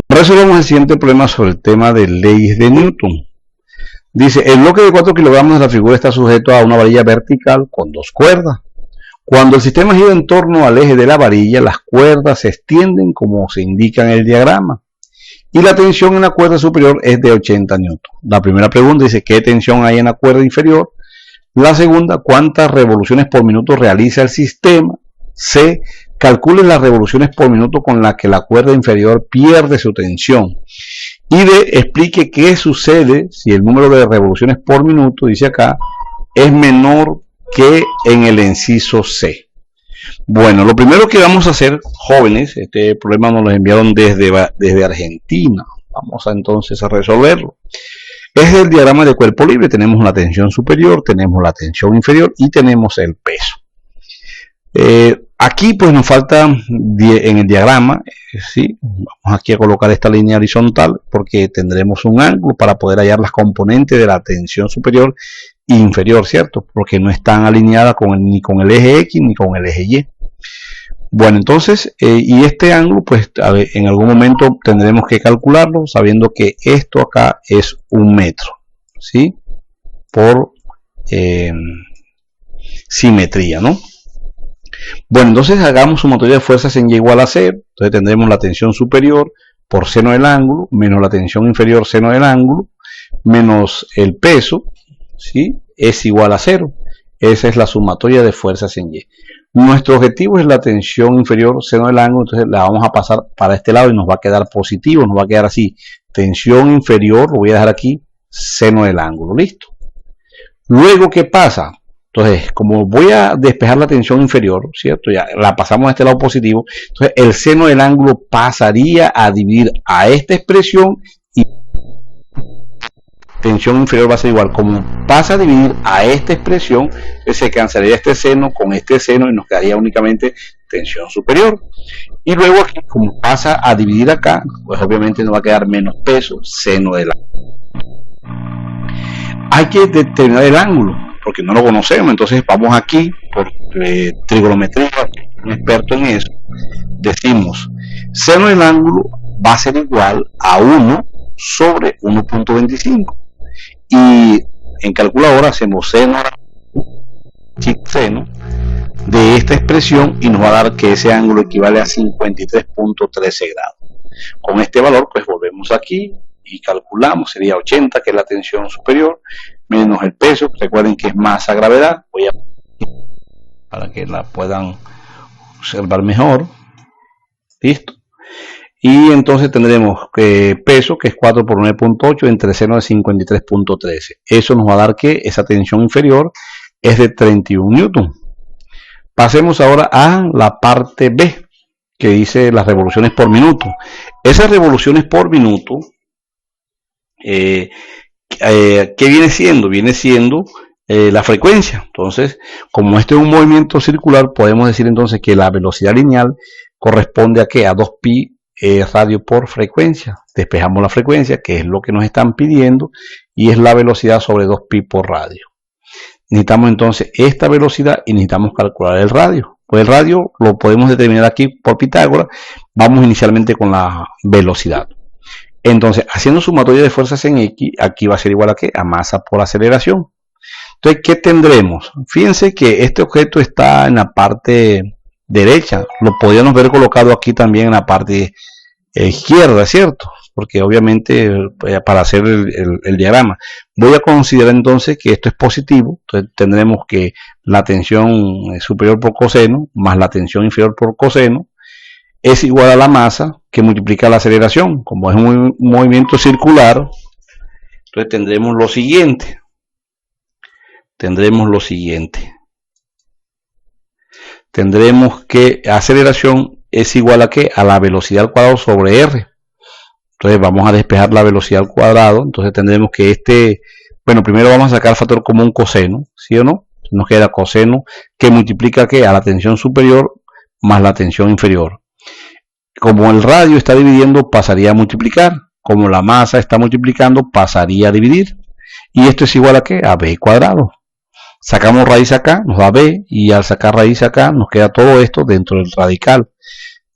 Resolvemos el siguiente problema sobre el tema de leyes de Newton. Dice, el bloque de 4 kilogramos de la figura está sujeto a una varilla vertical con 2 cuerdas. Cuando el sistema gira en torno al eje de la varilla, las cuerdas se extienden como se indica en el diagrama. Y la tensión en la cuerda superior es de 80 newton. La primera pregunta dice, ¿qué tensión hay en la cuerda inferior? La segunda, ¿cuántas revoluciones por minuto realiza el sistema? C, calcule las revoluciones por minuto con las que la cuerda inferior pierde su tensión. Y D, explique qué sucede si el número de revoluciones por minuto, dice acá, es menor que en el inciso C. Bueno, lo primero que vamos a hacer, jóvenes, este problema nos lo enviaron desde Argentina. Vamos entonces a resolverlo. Es el diagrama de cuerpo libre. Tenemos la tensión superior, tenemos la tensión inferior y tenemos el peso. Aquí pues nos falta en el diagrama, ¿sí? Vamos aquí a colocar esta línea horizontal porque tendremos un ángulo para poder hallar las componentes de la tensión superior e inferior, ¿cierto? Porque no están alineadas ni con el eje X ni con el eje Y. Bueno, entonces, y este ángulo, pues en algún momento tendremos que calcularlo, sabiendo que esto acá es 1 metro, ¿sí? Por simetría, ¿no? Bueno, entonces hagamos sumatoria de fuerzas en Y igual a 0. Entonces tendremos la tensión superior por seno del ángulo, menos la tensión inferior seno del ángulo, menos el peso, ¿sí? Es igual a 0. Esa es la sumatoria de fuerzas en Y. Nuestro objetivo es la tensión inferior seno del ángulo, entonces la vamos a pasar para este lado y nos va a quedar positivo, nos va a quedar así. Tensión inferior, lo voy a dejar aquí, seno del ángulo, listo. Luego, ¿qué pasa? Entonces, como voy a despejar la tensión inferior, ¿cierto? Ya la pasamos a este lado positivo, entonces el seno del ángulo pasaría a dividir a esta expresión y tensión inferior va a ser igual. Como pasa a dividir a esta expresión, se cancelaría este seno con este seno y nos quedaría únicamente tensión superior. Y luego aquí, como pasa a dividir acá, pues obviamente nos va a quedar menos peso, seno del ángulo. Hay que determinar el ángulo, porque no lo conocemos, entonces vamos aquí, por trigonometría, un experto en eso, decimos, seno del ángulo va a ser igual a 1 sobre 1.25. Y en calculadora hacemos seno de esta expresión y nos va a dar que ese ángulo equivale a 53.13 grados. Con este valor pues volvemos aquí y calculamos, sería 80, que es la tensión superior, menos el peso, recuerden que es masa gravedad, voy a para que la puedan observar mejor, listo. Y entonces tendremos peso, que es 4 por 9.8, entre seno de 53.13. Eso nos va a dar que esa tensión inferior es de 31 newton. Pasemos ahora a la parte B, que dice las revoluciones por minuto. Esas revoluciones por minuto, ¿qué viene siendo? Viene siendo la frecuencia. Entonces, como esto es un movimiento circular, podemos decir entonces que la velocidad lineal corresponde a ¿qué? A 2pi radio por frecuencia. Despejamos la frecuencia, que es lo que nos están pidiendo, y es la velocidad sobre 2pi por radio. Necesitamos entonces esta velocidad y necesitamos calcular el radio. Pues el radio lo podemos determinar aquí por Pitágoras. Vamos inicialmente con la velocidad. Entonces, haciendo sumatoria de fuerzas en X, aquí va a ser igual a ¿qué? A masa por aceleración. Entonces, ¿qué tendremos? Fíjense que este objeto está en la parte derecha, lo podríamos ver colocado aquí también en la parte izquierda, ¿cierto? Porque obviamente para hacer el diagrama voy a considerar entonces que esto es positivo, entonces tendremos que la tensión superior por coseno más la tensión inferior por coseno es igual a la masa que multiplica la aceleración. Como es un movimiento circular, entonces tendremos lo siguiente, tendremos que aceleración es igual a ¿qué? A la velocidad al cuadrado sobre r. Entonces vamos a despejar la velocidad al cuadrado. Entonces tendremos que bueno, primero vamos a sacar el factor común coseno, ¿sí o no? Nos queda coseno que multiplica ¿qué? A la tensión superior más la tensión inferior. Como el radio está dividiendo, pasaría a multiplicar. Como la masa está multiplicando, pasaría a dividir. Y esto es igual a ¿qué? A b cuadrado. Sacamos raíz acá, nos da b, y al sacar raíz acá nos queda todo esto dentro del radical.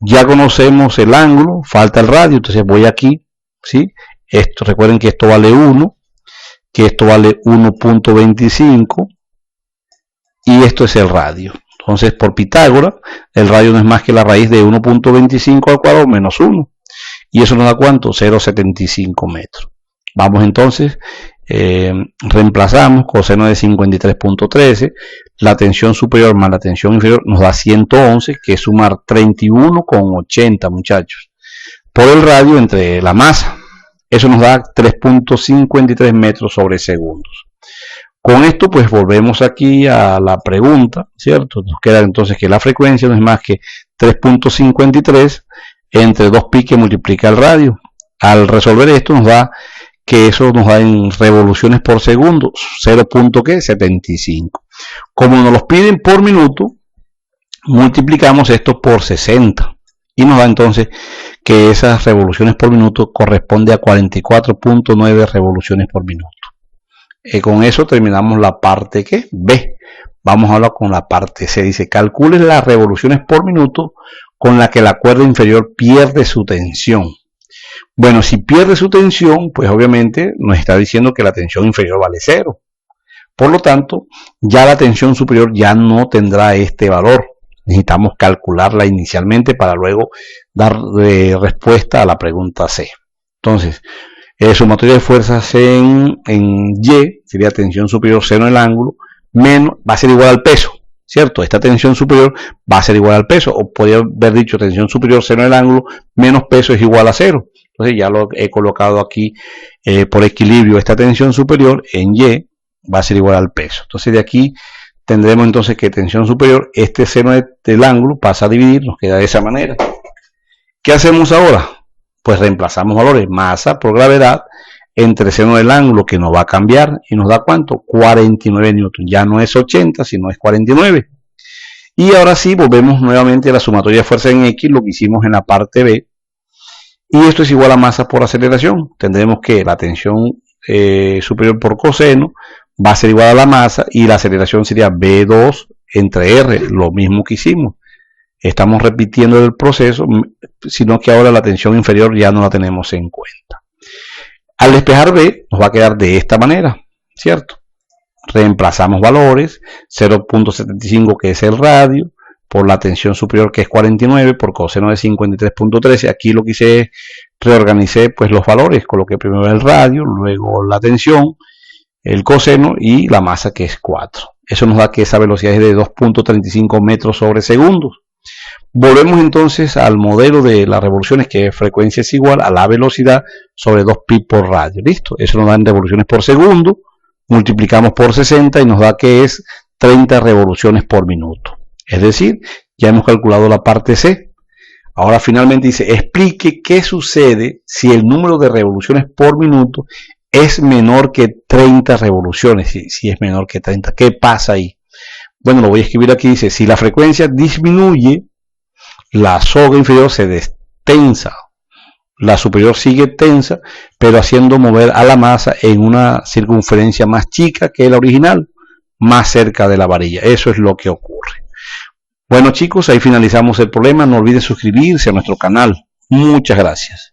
Ya conocemos el ángulo, falta el radio, entonces voy aquí, ¿sí? Esto, recuerden que esto vale 1, que esto vale 1.25 y esto es el radio. Entonces, por Pitágoras, el radio no es más que la raíz de 1.25 al cuadrado menos 1. Y eso nos da ¿cuánto? 0.75 metros. Vamos entonces, reemplazamos coseno de 53.13, la tensión superior más la tensión inferior nos da 111, que es sumar 31,80 muchachos, por el radio entre la masa. Eso nos da 3.53 metros sobre segundos. Con esto pues volvemos aquí a la pregunta, ¿cierto? Nos queda entonces que la frecuencia no es más que 3.53 entre 2 pi que multiplica el radio. Al resolver esto nos da que eso nos da en revoluciones por segundo 0.75. Como nos los piden por minuto, multiplicamos esto por 60 y nos da entonces que esas revoluciones por minuto corresponde a 44.9 revoluciones por minuto. Con eso terminamos la parte ¿qué? B. Vamos a hablar con la parte C. Dice, calcule las revoluciones por minuto con la que la cuerda inferior pierde su tensión. Bueno, si pierde su tensión, pues obviamente nos está diciendo que la tensión inferior vale 0. Por lo tanto, ya la tensión superior ya no tendrá este valor. Necesitamos calcularla inicialmente para luego dar respuesta a la pregunta C. Entonces, sumatoria de fuerzas en Y, sería tensión superior seno del ángulo, menos, va a ser igual al peso, ¿cierto? Esta tensión superior va a ser igual al peso, o podría haber dicho tensión superior seno del ángulo, menos peso es igual a 0. Entonces ya lo he colocado aquí por equilibrio, esta tensión superior en Y va a ser igual al peso. Entonces de aquí tendremos entonces que tensión superior, este seno del ángulo pasa a dividir, nos queda de esa manera. ¿Qué hacemos ahora? Pues reemplazamos valores, masa por gravedad, entre seno del ángulo, que nos va a cambiar, y nos da ¿cuánto? 49 newton. Ya no es 80, sino es 49. Y ahora sí, volvemos nuevamente a la sumatoria de fuerza en X, lo que hicimos en la parte B. Y esto es igual a masa por aceleración. Tendremos que la tensión superior por coseno va a ser igual a la masa, y la aceleración sería B2 entre R, lo mismo que hicimos. Estamos repitiendo el proceso, sino que ahora la tensión inferior ya no la tenemos en cuenta. Al despejar B, nos va a quedar de esta manera, ¿cierto? Reemplazamos valores, 0.75 que es el radio, por la tensión superior que es 49, por coseno de 53.13. Aquí lo que hice es reorganicé pues los valores, coloqué primero el radio, luego la tensión, el coseno y la masa que es 4. Eso nos da que esa velocidad es de 2.35 metros sobre segundos. Volvemos entonces al modelo de las revoluciones, que frecuencia es igual a la velocidad sobre 2pi por radio. ¿Listo? Eso nos da en revoluciones por segundo. Multiplicamos por 60 y nos da que es 30 revoluciones por minuto. Es decir, ya hemos calculado la parte C. Ahora finalmente dice, explique qué sucede si el número de revoluciones por minuto es menor que 30 revoluciones. Si es menor que 30, ¿qué pasa ahí? Bueno, lo voy a escribir aquí. Dice, si la frecuencia disminuye, la soga inferior se destensa, la superior sigue tensa, pero haciendo mover a la masa en una circunferencia más chica que la original, más cerca de la varilla. Eso es lo que ocurre. Bueno chicos, ahí finalizamos el problema. No olviden suscribirse a nuestro canal. Muchas gracias.